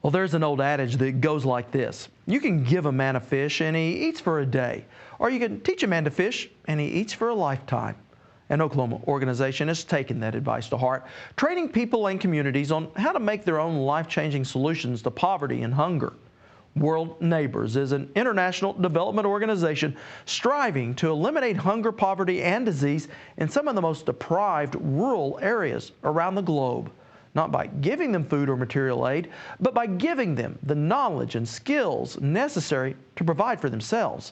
Well, there's an old adage that goes like this. You can give a man a fish and he eats for a day, or you can teach a man to fish and he eats for a lifetime. An Oklahoma organization has taken that advice to heart, training people and communities on how to make their own life-changing solutions to poverty and hunger. World Neighbors is an international development organization striving to eliminate hunger, poverty, and disease in some of the most deprived rural areas around the globe. Not by giving them food or material aid, but by giving them the knowledge and skills necessary to provide for themselves.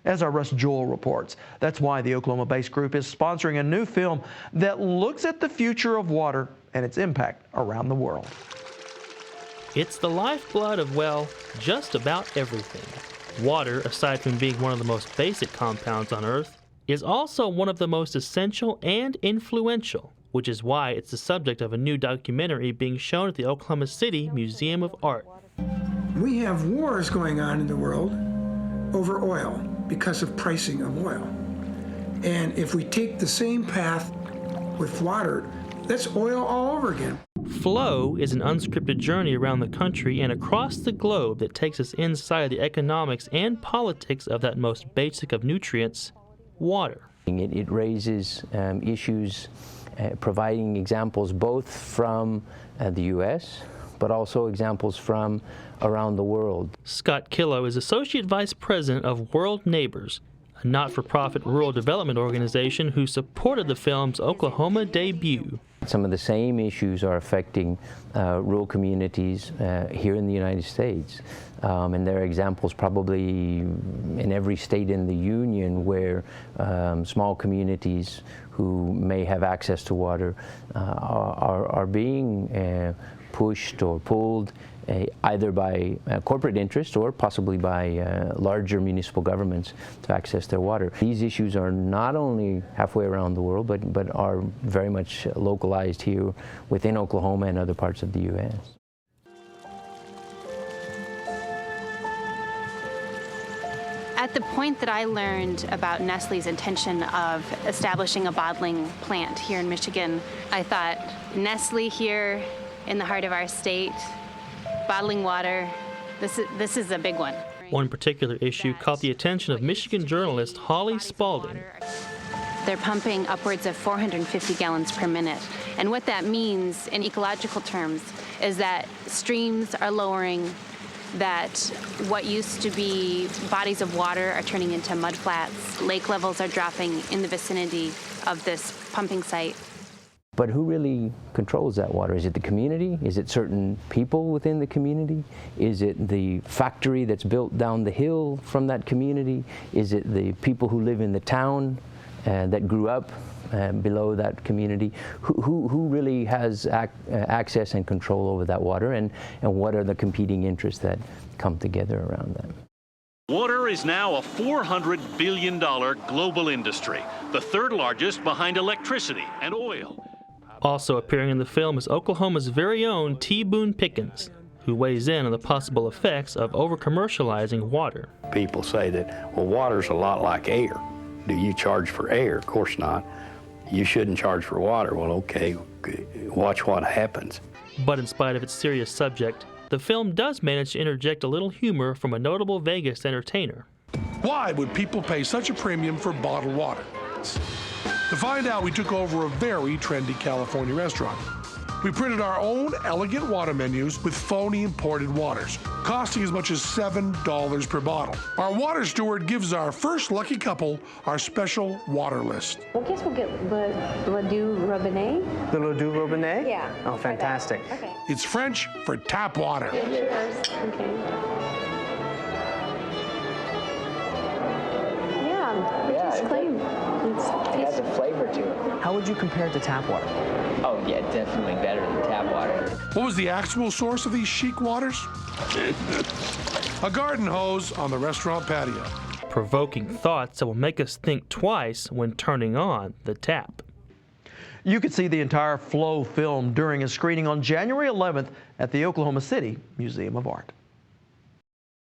As our Russ Joel reports, that's why the Oklahoma-based group is sponsoring a new film that looks at the future of water and its impact around the world. It's the lifeblood of, well, just about everything. Water, aside from being one of the most basic compounds on Earth, is also one of the most essential and influential, which is why it's the subject of a new documentary being shown at the Oklahoma City Museum of Art. We have wars going on in the world over oil because of pricing of oil. And if we take the same path with water, that's oil all over again. Flow is an unscripted journey around the country and across the globe that takes us inside the economics and politics of that most basic of nutrients, water. It raises issues providing examples both from the U.S., but also examples from around the world. Scott Killow is Associate Vice President of World Neighbors, a not-for-profit rural development organization who supported the film's Oklahoma debut. Some of the same issues are affecting rural communities here in the United States. And there are examples probably in every state in the Union where small communities who may have access to water are being pushed or pulled either by corporate interest or possibly by larger municipal governments to access their water. These issues are not only halfway around the world, but are very much localized here within Oklahoma and other parts of the U.S. At the point that I learned about Nestle's intention of establishing a bottling plant here in Michigan, I thought, Nestle here in the heart of our state, bottling water, this is a big one. One particular issue caught the attention of Michigan journalist Holly Spalding. They're pumping upwards of 450 gallons per minute. And what that means in ecological terms is that streams are lowering, that what used to be bodies of water are turning into mud flats. Lake levels are dropping in the vicinity of this pumping site. But who really controls that water? Is it the community? Is it certain people within the community? Is it the factory that's built down the hill from that community? Is it the people who live in the town that grew up below that community? Who really has access and control over that water, and what are the competing interests that come together around that? Water is now a $400 billion global industry, the third largest behind electricity and oil. Also appearing in the film is Oklahoma's very own T. Boone Pickens, who weighs in on the possible effects of over-commercializing water. People say that, well, water's a lot like air. Do you charge for air? Of course not. You shouldn't charge for water. Well, okay, watch what happens. But in spite of its serious subject, the film does manage to interject a little humor from a notable Vegas entertainer. Why would people pay such a premium for bottled water? To find out, we took over a very trendy California restaurant. We printed our own elegant water menus with phony imported waters, costing as much as $7 per bottle. Our water steward gives our first lucky couple our special water list. I guess we'll get Le Doux Robinet. The Le Doux Robinet? Yeah. Oh, fantastic. Okay. It's French for tap water. Cheers. Okay. Yeah, it's clean. It has a flavor to it. How would you compare it to tap water? Oh, yeah, definitely better than tap water. What was the actual source of these chic waters? A garden hose on the restaurant patio. Provoking thoughts that will make us think twice when turning on the tap. You could see the entire Flow film during a screening on January 11th at the Oklahoma City Museum of Art.